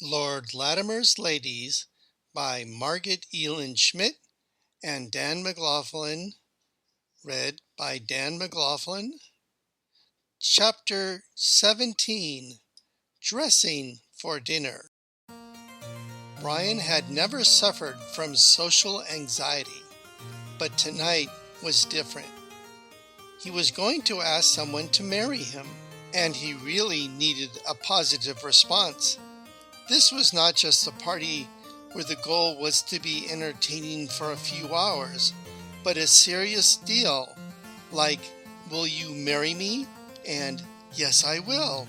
Lord Latimer's Ladies by Margaret Elin Schmidt and Dan McLaughlin, read by Dan McLaughlin. Chapter 17, Dressing for Dinner. Brian had never suffered from social anxiety, but tonight was different. He was going to ask someone to marry him, and he really needed a positive response. This was not just a party where the goal was to be entertaining for a few hours, but a serious deal like, "Will you marry me?" and "Yes, I will."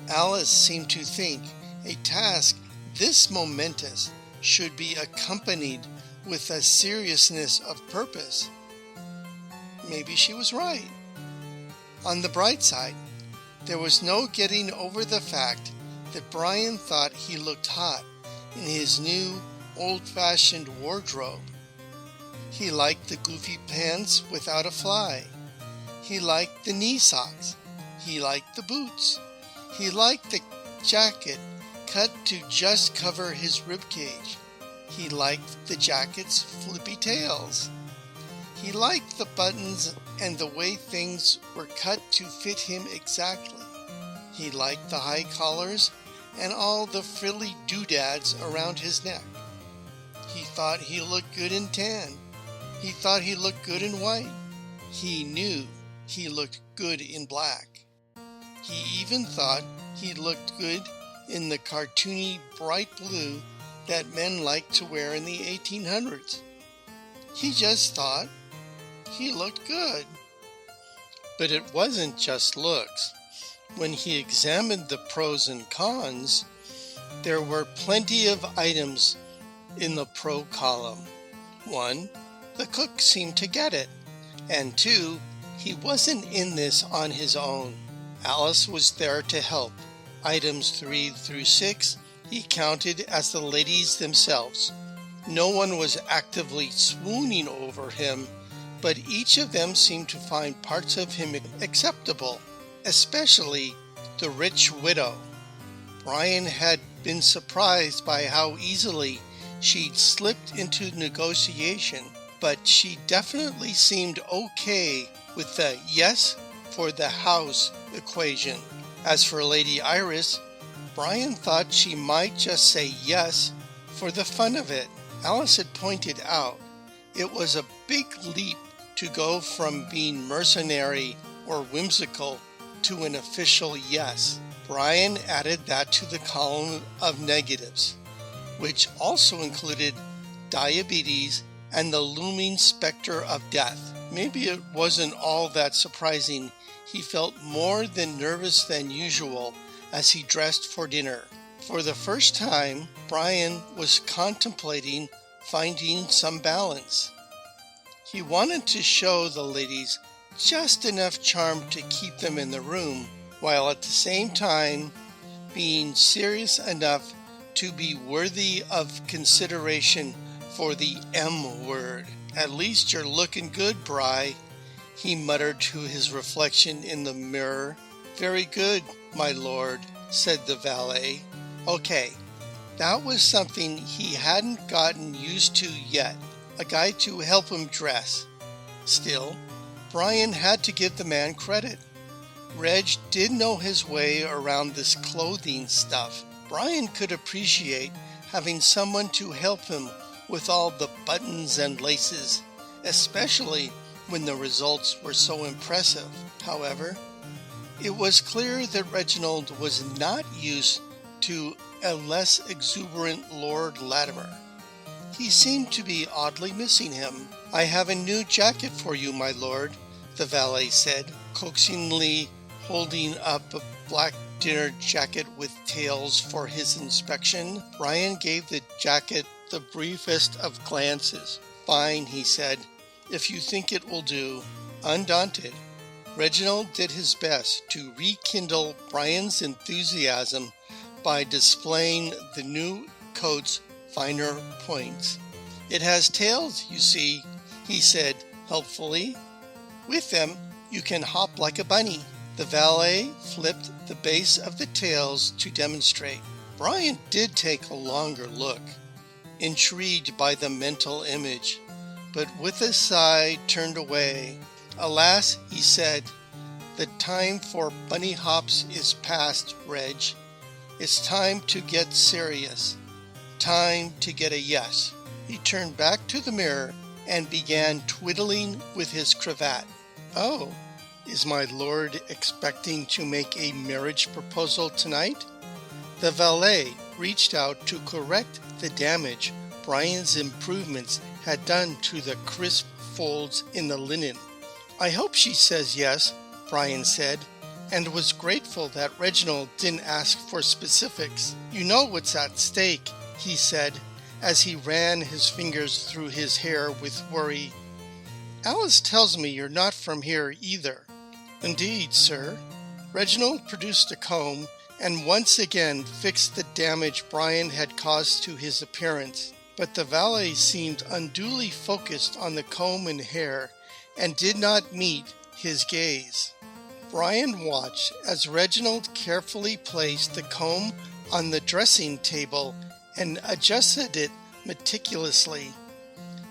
Alice seemed to think a task this momentous should be accompanied with a seriousness of purpose. Maybe she was right. On the bright side, there was no getting over the fact that Brian thought he looked hot in his new, old-fashioned wardrobe. He liked the goofy pants without a fly. He liked the knee socks. He liked the boots. He liked the jacket cut to just cover his ribcage. He liked the jacket's flippy tails. He liked the buttons and the way things were cut to fit him exactly. He liked the high collars and all the frilly doodads around his neck. He thought he looked good in tan. He thought he looked good in white. He knew he looked good in black. He even thought he looked good in the cartoony bright blue that men liked to wear in the 1800s. He just thought he looked good. But it wasn't just looks. When he examined the pros and cons, there were plenty of items in the pro column. 1, the cook seemed to get it. And 2, he wasn't in this on his own. Alice was there to help. Items 3 through 6 he counted as the ladies themselves. No one was actively swooning over him, but each of them seemed to find parts of him acceptable, especially the rich widow. Brian had been surprised by how easily she'd slipped into negotiation, but she definitely seemed okay with the yes for the house equation. As for Lady Iris, Brian thought she might just say yes for the fun of it. Alice had pointed out it was a big leap to go from being mercenary or whimsical to an official yes. Brian added that to the column of negatives, which also included diabetes and the looming specter of death. Maybe it wasn't all that surprising. He felt more than nervous than usual as he dressed for dinner. For the first time, Brian was contemplating finding some balance. He wanted to show the ladies just enough charm to keep them in the room, while at the same time being serious enough to be worthy of consideration for the M word. "At least you're looking good, Bri," he muttered to his reflection in the mirror. "Very good, my lord," said the valet. Okay, that was something he hadn't gotten used to yet, a guy to help him dress. Still, Brian had to give the man credit. Reg did know his way around this clothing stuff. Brian could appreciate having someone to help him with all the buttons and laces, especially when the results were so impressive. However, it was clear that Reginald was not used to a less exuberant Lord Latimer. He seemed to be oddly missing him. "I have a new jacket for you, my lord," the valet said, coaxingly holding up a black dinner jacket with tails for his inspection. Brian gave the jacket the briefest of glances. "Fine," he said, "if you think it will do." Undaunted, Reginald did his best to rekindle Brian's enthusiasm by displaying the new coat's finer points. "It has tails, you see," he said helpfully. "With them, you can hop like a bunny." The valet flipped the base of the tails to demonstrate. Brian did take a longer look, intrigued by the mental image, but with a sigh turned away. Alas, he said, the time for bunny hops is past, Reg. It's time to get serious. Time to get a yes. He turned back to the mirror and began twiddling with his cravat. Oh, is my lord expecting to make a marriage proposal tonight? The valet reached out to correct the damage Brian's improvements had done to the crisp folds in the linen. I hope she says yes, Brian said, and was grateful that Reginald didn't ask for specifics. You know what's at stake, he said, as he ran his fingers through his hair with worry. Alice tells me you're not from here either. Indeed, sir. Reginald produced a comb and once again fixed the damage Brian had caused to his appearance, but the valet seemed unduly focused on the comb and hair and did not meet his gaze. Brian watched as Reginald carefully placed the comb on the dressing table and adjusted it meticulously.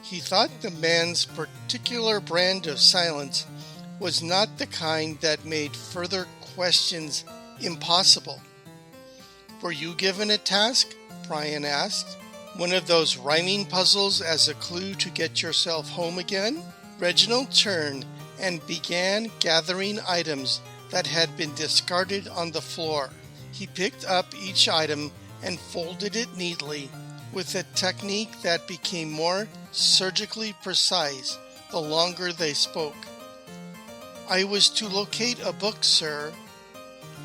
He thought the man's particular brand of silence was not the kind that made further questions impossible. Were you given a task? Brian asked. One of those rhyming puzzles as a clue to get yourself home again? Reginald turned and began gathering items that had been discarded on the floor. He picked up each item and folded it neatly with a technique that became more surgically precise the longer they spoke. I was to locate a book, sir.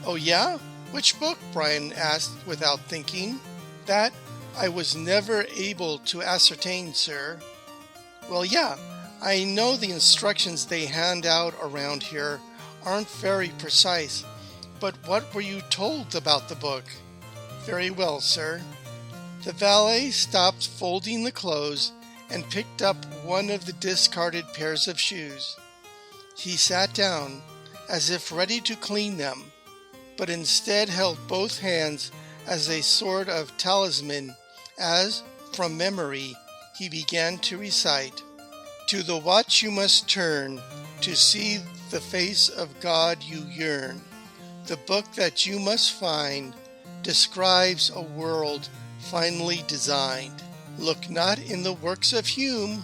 Oh yeah? Which book? Brian asked without thinking. That I was never able to ascertain, sir. Well, yeah, I know the instructions they hand out around here aren't very precise, but what were you told about the book? Very well, sir. The valet stopped folding the clothes and picked up one of the discarded pairs of shoes. He sat down, as if ready to clean them, but instead held both hands as a sort of talisman as, from memory, he began to recite, To the watch you must turn, to see the face of God you yearn. The book that you must find describes a world finely designed. Look not in the works of Hume,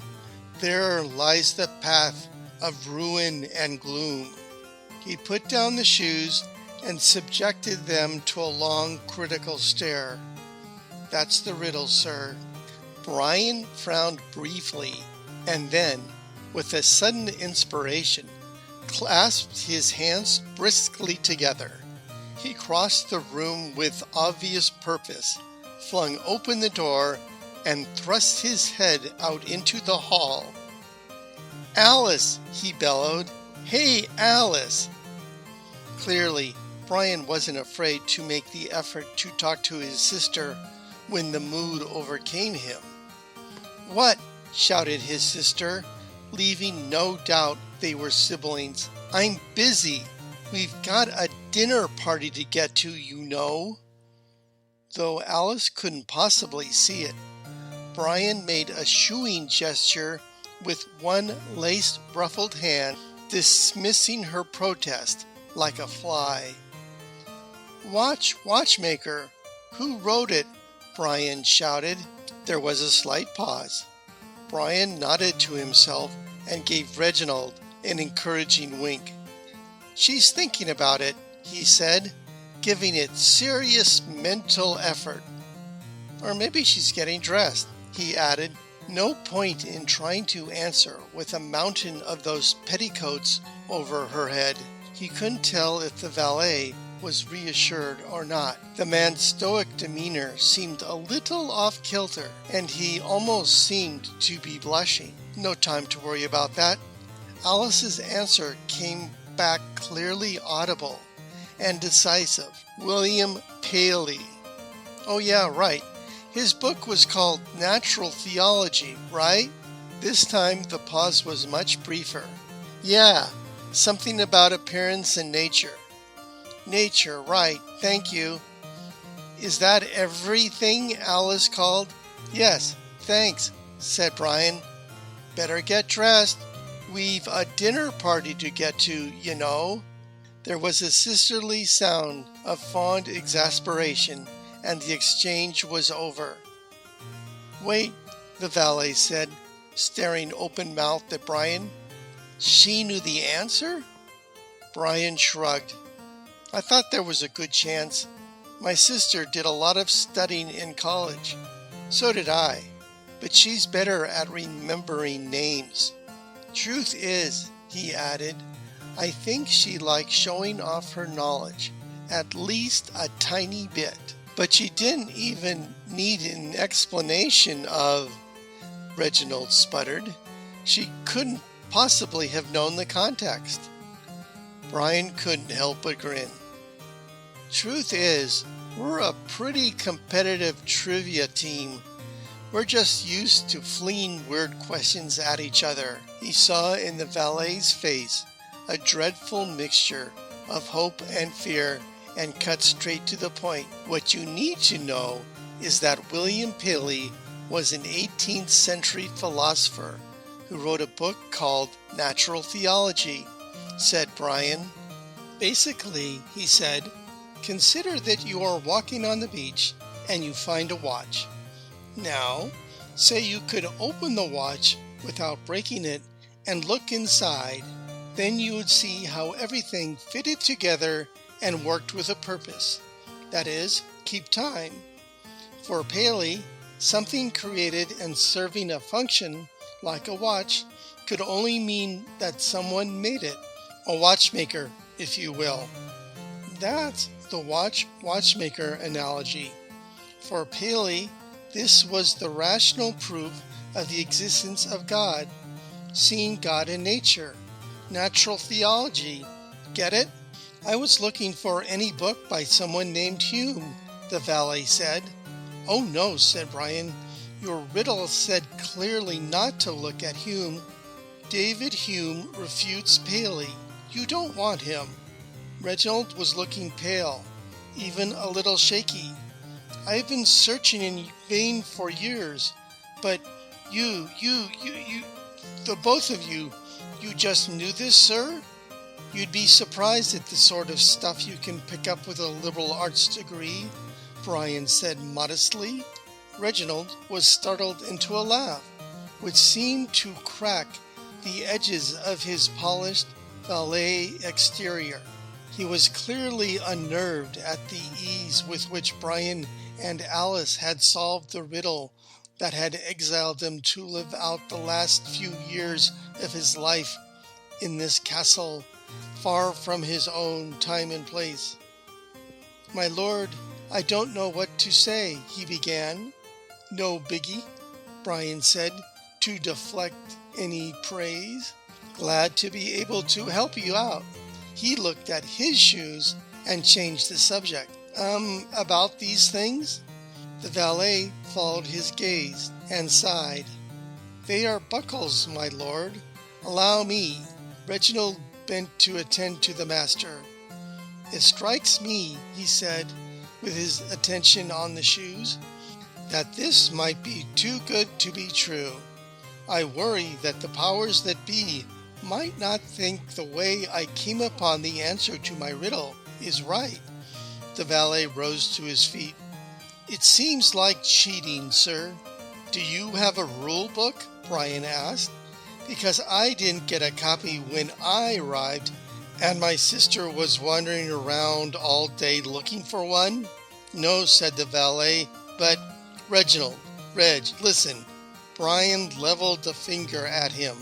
there lies the path of ruin and gloom. He put down the shoes and subjected them to a long, critical stare. That's the riddle, sir. Brian frowned briefly, and then, with a sudden inspiration, clasped his hands briskly together. He crossed the room with obvious purpose, flung open the door, and thrust his head out into the hall. Alice, he bellowed. Hey, Alice! Clearly, Brian wasn't afraid to make the effort to talk to his sister when the mood overcame him. What? Shouted his sister, leaving no doubt they were siblings. I'm busy. We've got a dinner party to get to, you know. Though Alice couldn't possibly see it, Brian made a shooing gesture with one lace-ruffled hand, dismissing her protest like a fly. Watchmaker! Who wrote it? Brian shouted. There was a slight pause. Brian nodded to himself and gave Reginald an encouraging wink. She's thinking about it, he said, giving it serious mental effort. Or maybe she's getting dressed, he added. No point in trying to answer with a mountain of those petticoats over her head. He couldn't tell if the valet was reassured or not. The man's stoic demeanor seemed a little off-kilter, and he almost seemed to be blushing. No time to worry about that. Alice's answer came back clearly audible and decisive. William Paley. Oh yeah, right. His book was called Natural Theology, right? This time the pause was much briefer. Yeah, something about appearance and nature. Nature, right, thank you. Is that everything? Alice called. Yes, thanks, said Brian. Better get dressed. We've a dinner party to get to, you know. There was a sisterly sound of fond exasperation, and the exchange was over. Wait, the valet said, staring open-mouthed at Brian. She knew the answer? Brian shrugged. I thought there was a good chance. My sister did a lot of studying in college. So did I. But she's better at remembering names. Truth is, he added, I think she likes showing off her knowledge, at least a tiny bit. But she didn't even need an explanation of, Reginald sputtered. She couldn't possibly have known the context. Brian couldn't help but grin. Truth is, we're a pretty competitive trivia team. We're just used to flinging weird questions at each other. He saw in the valet's face a dreadful mixture of hope and fear and cut straight to the point. What you need to know is that William Paley was an 18th century philosopher who wrote a book called Natural Theology, said Brian. Basically, he said, consider that you are walking on the beach and you find a watch. Now, say you could open the watch without breaking it and look inside. Then you would see how everything fitted together and worked with a purpose. That is, keep time. For Paley, something created and serving a function, like a watch, could only mean that someone made it. A watchmaker, if you will. That's the watchmaker analogy. For Paley, this was the rational proof of the existence of God, seeing God in nature. Natural theology. Get it? I was looking for any book by someone named Hume, the valet said. Oh no, said Brian. Your riddle said clearly not to look at Hume. David Hume refutes Paley. You don't want him. Reginald was looking pale, even a little shaky. I've been searching in vain for years, but you, the both of you just knew this, sir? You'd be surprised at the sort of stuff you can pick up with a liberal arts degree, Brian said modestly. Reginald was startled into a laugh, which seemed to crack the edges of his polished valet exterior. He was clearly unnerved at the ease with which Brian and Alice had solved the riddle that had exiled them to live out the last few years of his life in this castle, far from his own time and place. My lord, I don't know what to say, he began. No biggie, Brian said, to deflect any praise. Glad to be able to help you out. He looked at his shoes and changed the subject. About these things? The valet followed his gaze and sighed. They are buckles, my lord. Allow me. Reginald bent to attend to the master. It strikes me, he said, with his attention on the shoes, that this might be too good to be true. I worry that the powers that be might not think the way I came upon the answer to my riddle is right. The valet rose to his feet. It seems like cheating, sir. Do you have a rule book? Brian asked. Because I didn't get a copy when I arrived, and my sister was wandering around all day looking for one? No, said the valet, but Reginald, listen. Brian leveled a finger at him.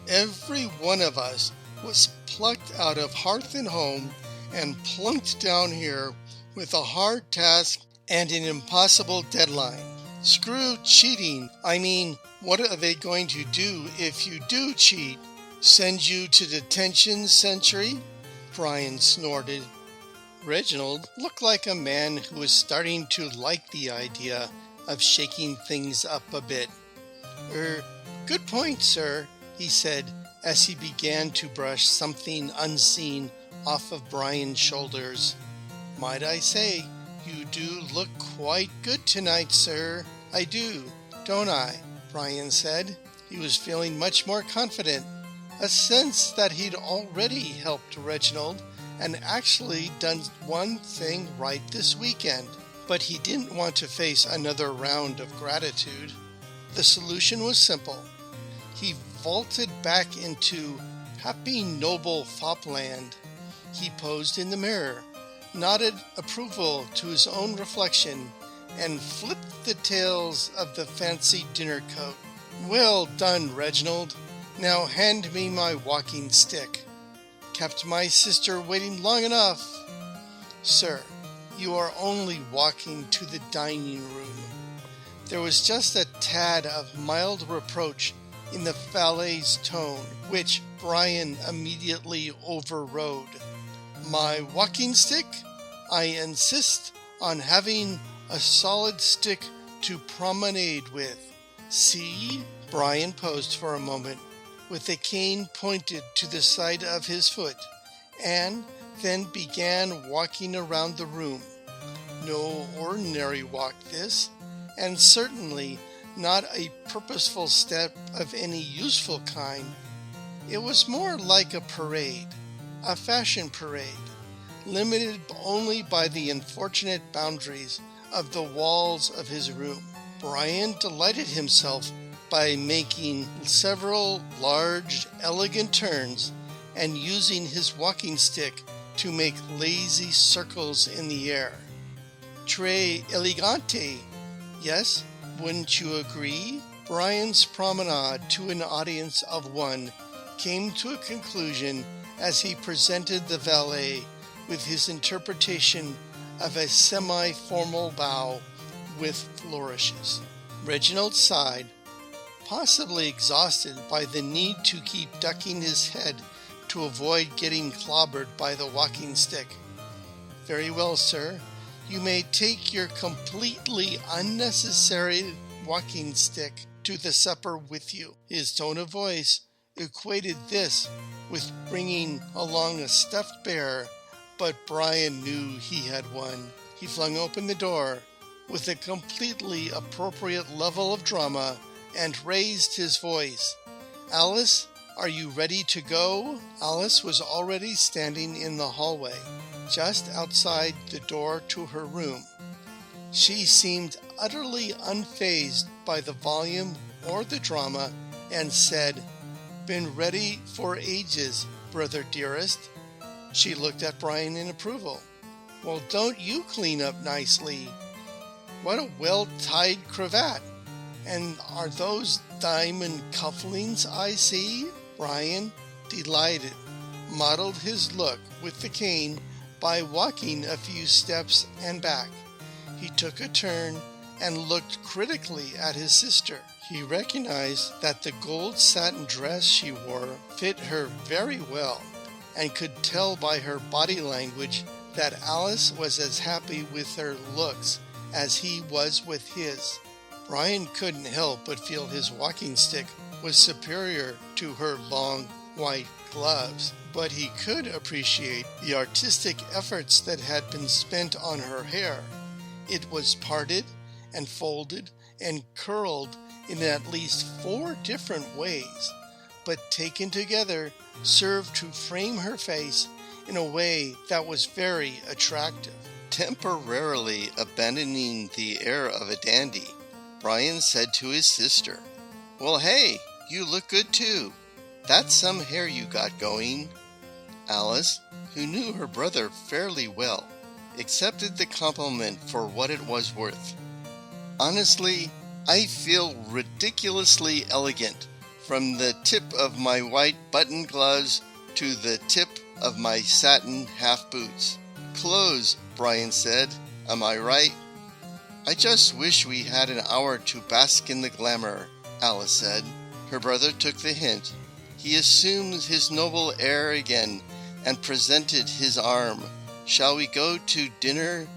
Every one of us was plucked out of hearth and home and plunked down here with a hard task and an impossible deadline. Screw cheating. I mean, what are they going to do if you do cheat? Send you to detention century? Brian snorted. Reginald looked like a man who was starting to like the idea of shaking things up a bit. Good point, sir, he said as he began to brush something unseen off of Brian's shoulders. Might I say, "You do look quite good tonight, sir." "I do, don't I?" Brian said. He was feeling much more confident, a sense that he'd already helped Reginald and actually done one thing right this weekend. But he didn't want to face another round of gratitude. The solution was simple. He vaulted back into happy noble fopland. He posed in the mirror, nodded approval to his own reflection, and flipped the tails of the fancy dinner coat. "Well done, Reginald. Now hand me my walking stick. Kept my sister waiting long enough." "Sir, you are only walking to the dining room." There was just a tad of mild reproach in the valet's tone, which Brian immediately overrode. "My walking stick? I insist on having a solid stick to promenade with. See?" Brian posed for a moment, with a cane pointed to the side of his foot, and then began walking around the room. No ordinary walk this, and certainly not a purposeful step of any useful kind. It was more like a parade, a fashion parade, limited only by the unfortunate boundaries of the walls of his room. Brian delighted himself by making several large, elegant turns and using his walking stick to make lazy circles in the air. Très elegante, yes, wouldn't you agree? Brian's promenade to an audience of one came to a conclusion as he presented the valet with his interpretation of a semi-formal bow with flourishes. Reginald sighed, possibly exhausted by the need to keep ducking his head to avoid getting clobbered by the walking stick. "Very well, sir. You may take your completely unnecessary walking stick to the supper with you." His tone of voice equated this with bringing along a stuffed bear, but Brian knew he had won. He flung open the door with a completely appropriate level of drama and raised his voice. "Alice, are you ready to go?" Alice was already standing in the hallway, just outside the door to her room. She seemed utterly unfazed by the volume or the drama and said, "Been ready for ages, brother dearest." She looked at Brian in approval. "Well, don't you clean up nicely? What a well-tied cravat! And are those diamond cufflinks I see?" Brian, delighted, modeled his look with the cane by walking a few steps and back. He took a turn and looked critically at his sister. He recognized that the gold satin dress she wore fit her very well, and could tell by her body language that Alice was as happy with her looks as he was with his. Brian couldn't help but feel his walking stick was superior to her long white gloves, but he could appreciate the artistic efforts that had been spent on her hair. It was parted and folded and curled in at least 4 different ways, but taken together served to frame her face in a way that was very attractive. Temporarily abandoning the air of a dandy, Brian said to his sister, "Well, hey, you look good too. That's some hair you got going." Alice, who knew her brother fairly well, accepted the compliment for what it was worth. "Honestly, I feel ridiculously elegant, from the tip of my white button gloves to the tip of my satin half boots." "Clothes," Brian said. "Am I right?" "I just wish we had an hour to bask in the glamour," Alice said. Her brother took the hint. He assumed his noble air again and presented his arm. "Shall we go to dinner,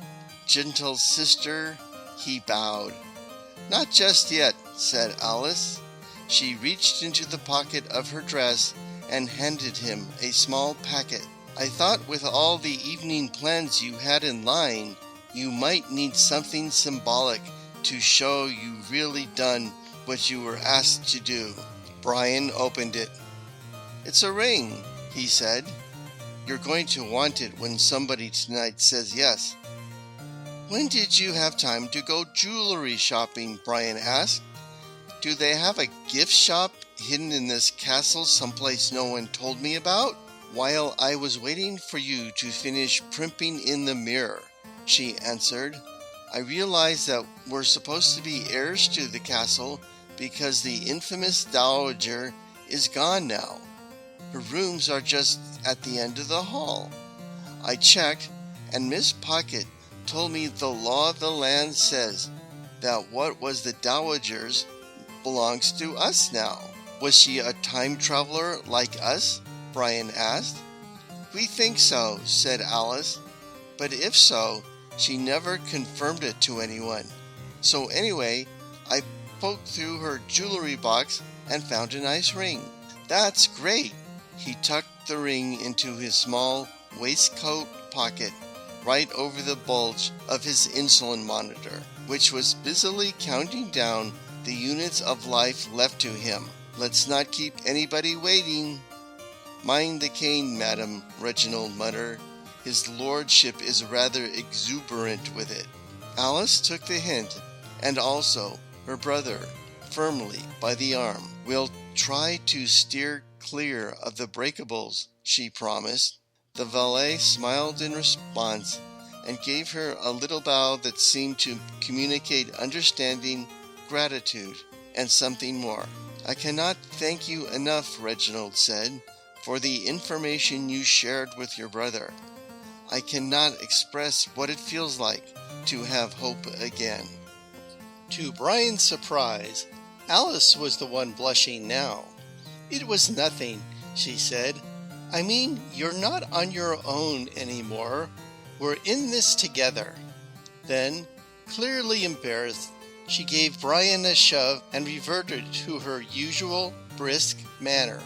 gentle sister?" He bowed. "Not just yet," said Alice. She reached into the pocket of her dress and handed him a small packet. "I thought with all the evening plans you had in line, You might need something symbolic to show you've really done what you were asked to do. Brian opened it. It's a ring, he said. You're going to want it when somebody tonight says yes. When did you have time to go jewelry shopping? Brian asked. Do they have a gift shop hidden in this castle someplace no one told me about? While I was waiting for you to finish primping in the mirror, she answered, I realized that we're supposed to be heirs to the castle because the infamous dowager is gone now. Her rooms are just at the end of the hall. I checked, and Miss Pocket told me the law of the land says that what was the dowager's belongs to us now. Was she a time traveler like us? Brian asked. We think so, said Alice, but if so, she never confirmed it to anyone. So anyway, I poked through her jewelry box and found a nice ring. That's great. He tucked the ring into his small waistcoat pocket right over the bulge of his insulin monitor, which was busily counting down the units of life left to him. Let's not keep anybody waiting. Mind the cane, madam, Reginald muttered. His lordship is rather exuberant with it. Alice took the hint, and also her brother, firmly by the arm. We'll try to steer clear of the breakables, she promised. The valet smiled in response and gave her a little bow that seemed to communicate understanding, gratitude, and something more. I cannot thank you enough, Reginald said, for the information you shared with your brother. I cannot express what it feels like to have hope again. To Brian's surprise, Alice was the one blushing now. It was nothing, she said. I mean, you're not on your own anymore. We're in this together. Then, clearly embarrassed, she gave Brian a shove and reverted to her usual brisk manner.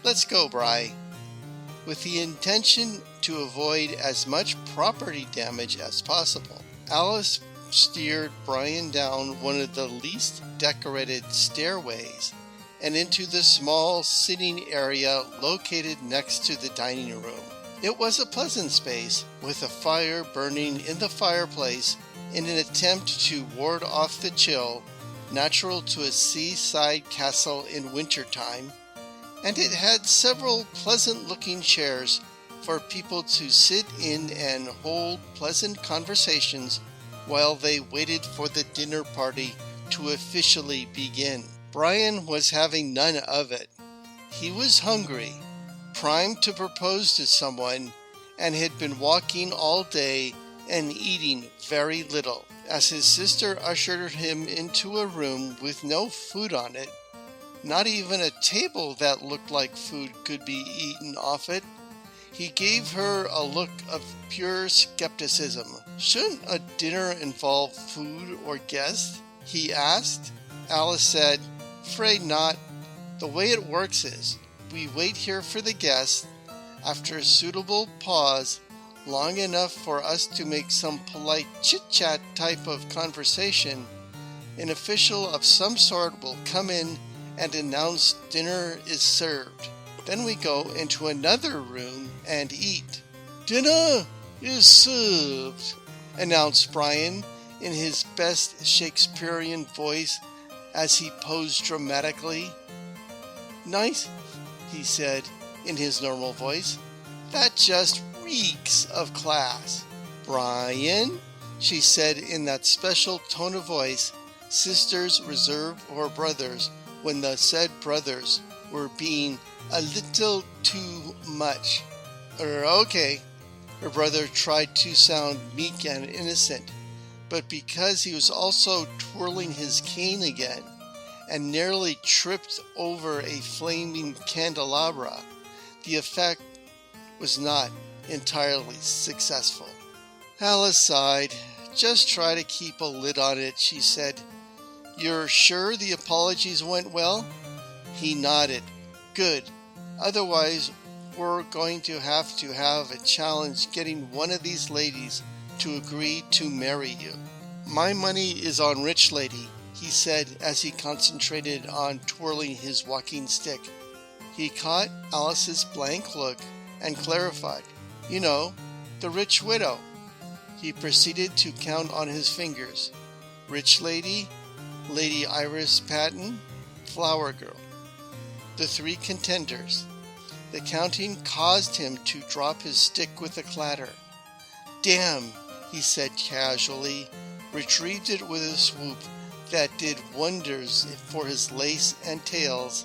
Let's go, Bri. With the intention to avoid as much property damage as possible, Alice steered Brian down one of the least decorated stairways and into the small sitting area located next to the dining room. It was a pleasant space with a fire burning in the fireplace in an attempt to ward off the chill natural to a seaside castle in wintertime, and it had several pleasant-looking chairs for people to sit in and hold pleasant conversations while they waited for the dinner party to officially begin. Brian was having none of it. He was hungry, primed to propose to someone, and had been walking all day and eating very little. As his sister ushered him into a room with no food on it, not even a table that looked like food could be eaten off it, he gave her a look of pure skepticism. Shouldn't a dinner involve food or guests? He asked. Alice said, Afraid not. The way it works is, we wait here for the guests. After a suitable pause, long enough for us to make some polite chit-chat type of conversation, an official of some sort will come in and announce dinner is served. Then we go into another room and eat. Dinner is served, announced Brian in his best Shakespearean voice as he posed dramatically. Nice, he said in his normal voice. That just reeks of class. Brian, she said in that special tone of voice sisters reserve for brothers when the said brothers were being a little too much. Okay. Her brother tried to sound meek and innocent, but because he was also twirling his cane again and nearly tripped over a flaming candelabra, the effect was not entirely successful. Alice sighed. Just try to keep a lid on it, she said. You're sure the apologies went well? He nodded. Good. Otherwise, we're going to have a challenge getting one of these ladies to agree to marry you. My money is on Rich Lady, he said as he concentrated on twirling his walking stick. He caught Alice's blank look and clarified, "You know, the rich widow." He proceeded to count on his fingers. Rich Lady, Lady Iris Patton, Flower Girl. The three contenders. The counting caused him to drop his stick with a clatter. "Damn," he said casually, retrieved it with a swoop that did wonders for his lace and tails,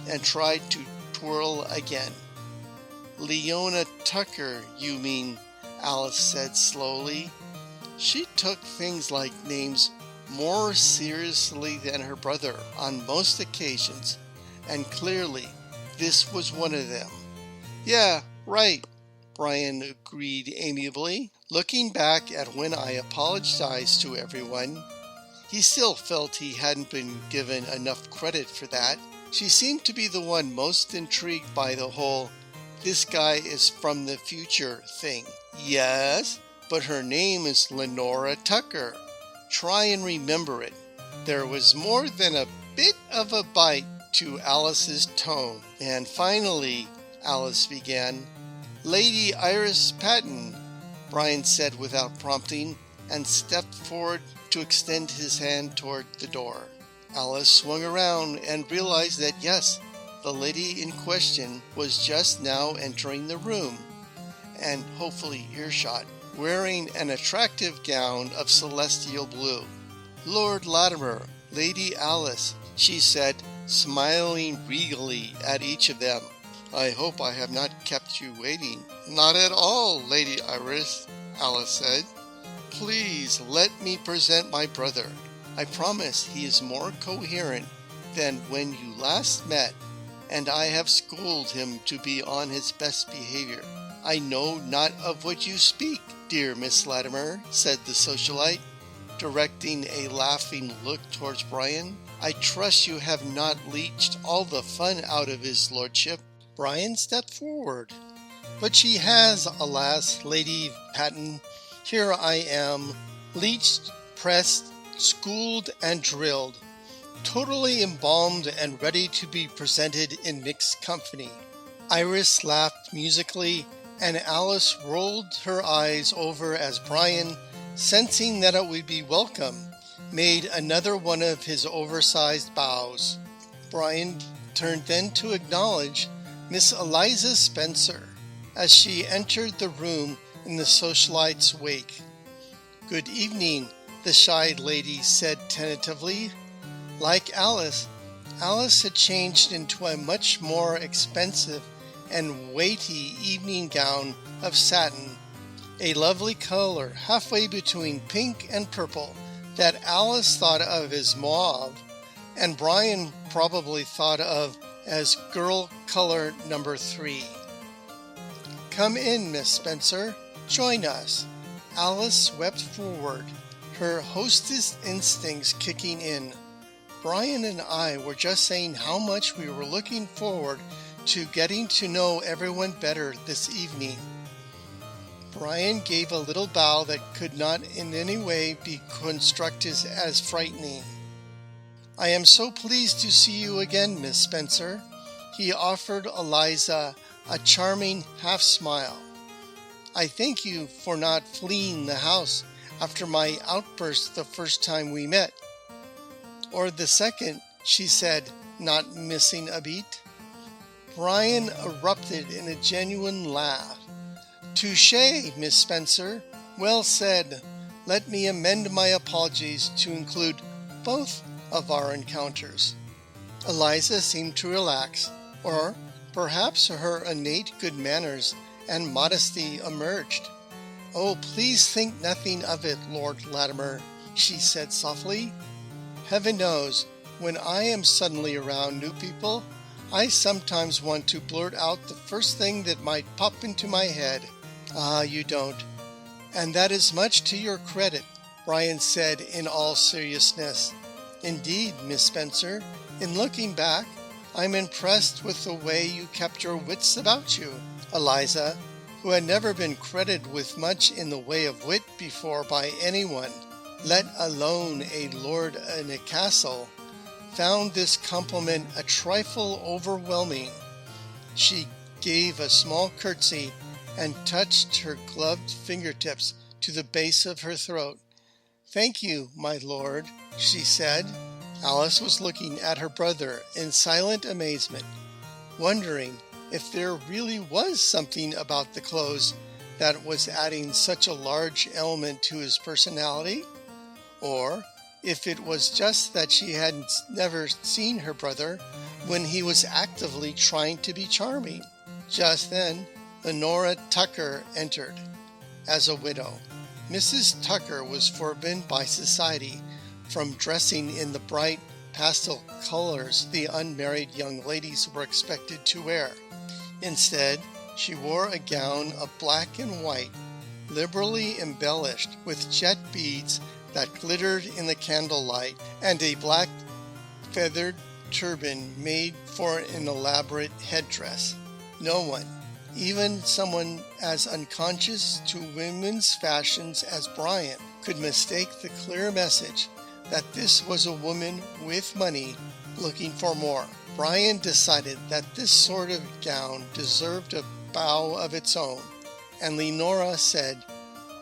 and tried to twirl again. "Leona Tucker, you mean," Alice said slowly. She took things like names more seriously than her brother on most occasions, and clearly this was one of them. "Yeah, right," Brian agreed amiably. Looking back at when I apologized to everyone, he still felt he hadn't been given enough credit for that. She seemed to be the one most intrigued by the whole "this guy is from the future" thing. "Yes, but her name is Lenora Tucker. Try and remember it." There was more than a bit of a bite to Alice's tone, and finally Alice began. "Lady Iris Patton," Brian said without prompting, and stepped forward to extend his hand toward the door. Alice swung around and realized that yes, the lady in question was just now entering the room, and hopefully earshot, wearing an attractive gown of celestial blue. "Lord Latimer, Lady Alice," she said, smiling regally at each of them. "I hope I have not kept you waiting." "Not at all, Lady Iris," Alice said. "Please let me present my brother. I promise he is more coherent than when you last met, and I have schooled him to be on his best behavior." "I know not of what you speak, dear Miss Latimer," said the socialite, directing a laughing look towards Brian. "I trust you have not leached all the fun out of his lordship." Brian stepped forward. "But she has, alas, Lady Patton. Here I am, leached, pressed, schooled, and drilled, totally embalmed and ready to be presented in mixed company." Iris laughed musically, and Alice rolled her eyes over as Brian, sensing that it would be welcome, made another one of his oversized bows. Brian turned then to acknowledge Miss Eliza Spencer as she entered the room in the socialite's wake. "Good evening," the shy lady said tentatively. Like Alice had changed into a much more expensive and weighty evening gown of satin, a lovely color halfway between pink and purple that Alice thought of as mauve, and Brian probably thought of as girl color number 3. "Come in, Miss Spencer. Join us." Alice swept forward, her hostess instincts kicking in. Brian and I were just saying how much we were looking forward to getting to know everyone better this evening. Brian gave a little bow that could not in any way be construed as frightening. "I am so pleased to see you again, Miss Spencer." He offered Eliza a charming half-smile. "I thank you for not fleeing the house after my outburst the first time we met." "Or the second," she said, not missing a beat. Brian erupted in a genuine laugh. "Touché, Miss Spencer. Well said. Let me amend my apologies to include both of our encounters." Eliza seemed to relax, or perhaps her innate good manners and modesty emerged. "Oh, please think nothing of it, Lord Latimer," she said softly. "Heaven knows, when I am suddenly around new people, I sometimes want to blurt out the first thing that might pop into my head." "Ah, you don't. And that is much to your credit," Brian said in all seriousness. "Indeed, Miss Spencer, in looking back, I'm impressed with the way you kept your wits about you." Eliza, who had never been credited with much in the way of wit before by anyone, let alone a lord in a castle, found this compliment a trifle overwhelming. She gave a small curtsy and touched her gloved fingertips to the base of her throat. "Thank you, my lord," she said. Alice was looking at her brother in silent amazement, wondering if there really was something about the clothes that was adding such a large element to his personality, or if it was just that she had never seen her brother when he was actively trying to be charming. Just then, Lenora Tucker entered as a widow. Mrs. Tucker was forbidden by society from dressing in the bright pastel colors the unmarried young ladies were expected to wear. Instead, she wore a gown of black and white, liberally embellished with jet beads that glittered in the candlelight, and a black feathered turban made for an elaborate headdress. No one, even someone as unconscious to women's fashions as Brian, could mistake the clear message that this was a woman with money looking for more. Brian decided that this sort of gown deserved a bow of its own, and Lenora said,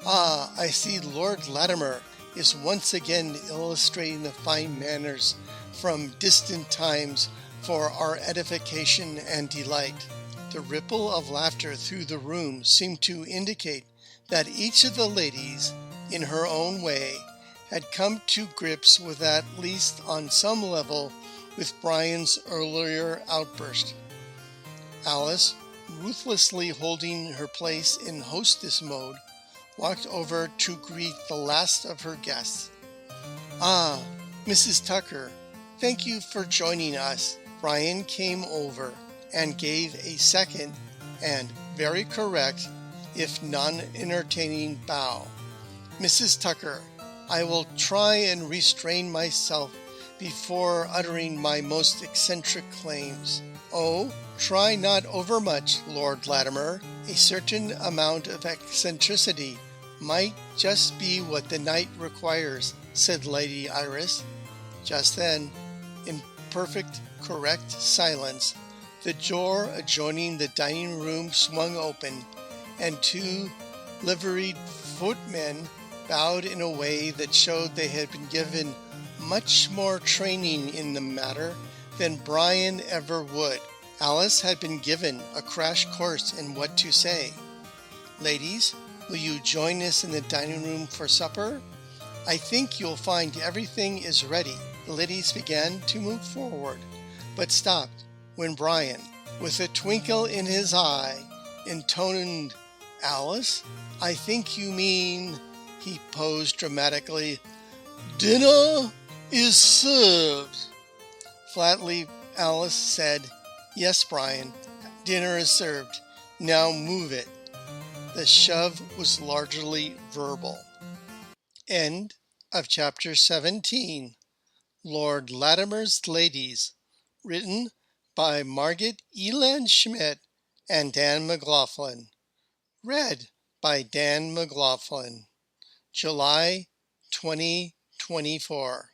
"Ah, I see Lord Latimer is once again illustrating the fine manners from distant times for our edification and delight." The ripple of laughter through the room seemed to indicate that each of the ladies, in her own way, had come to grips with, at least on some level, with Brian's earlier outburst. Alice, ruthlessly holding her place in hostess mode, walked over to greet the last of her guests. "Ah, Mrs. Tucker, thank you for joining us." Brian came over and gave a second and very correct, if non-entertaining bow. "Mrs. Tucker, I will try and restrain myself before uttering my most eccentric claims." "Oh, try not overmuch, Lord Latimer. A certain amount of eccentricity might just be what the night requires," said Lady Iris. Just then, in perfect, correct silence, the door adjoining the dining room swung open, and two liveried footmen bowed in a way that showed they had been given much more training in the matter than Brian ever would. Alice had been given a crash course in what to say. "Ladies, will you join us in the dining room for supper? I think you'll find everything is ready." The ladies began to move forward, but stopped when Brian, with a twinkle in his eye, intoned, "Alice, I think you mean," he posed dramatically, "dinner is served." Flatly, Alice said, "Yes, Brian, dinner is served. Now move it." The shove was largely verbal. End of chapter 17. Lord Latimer's Ladies, written by Margaret Eland Schmidt and Dan McLaughlin. Read by Dan McLaughlin. July 2024.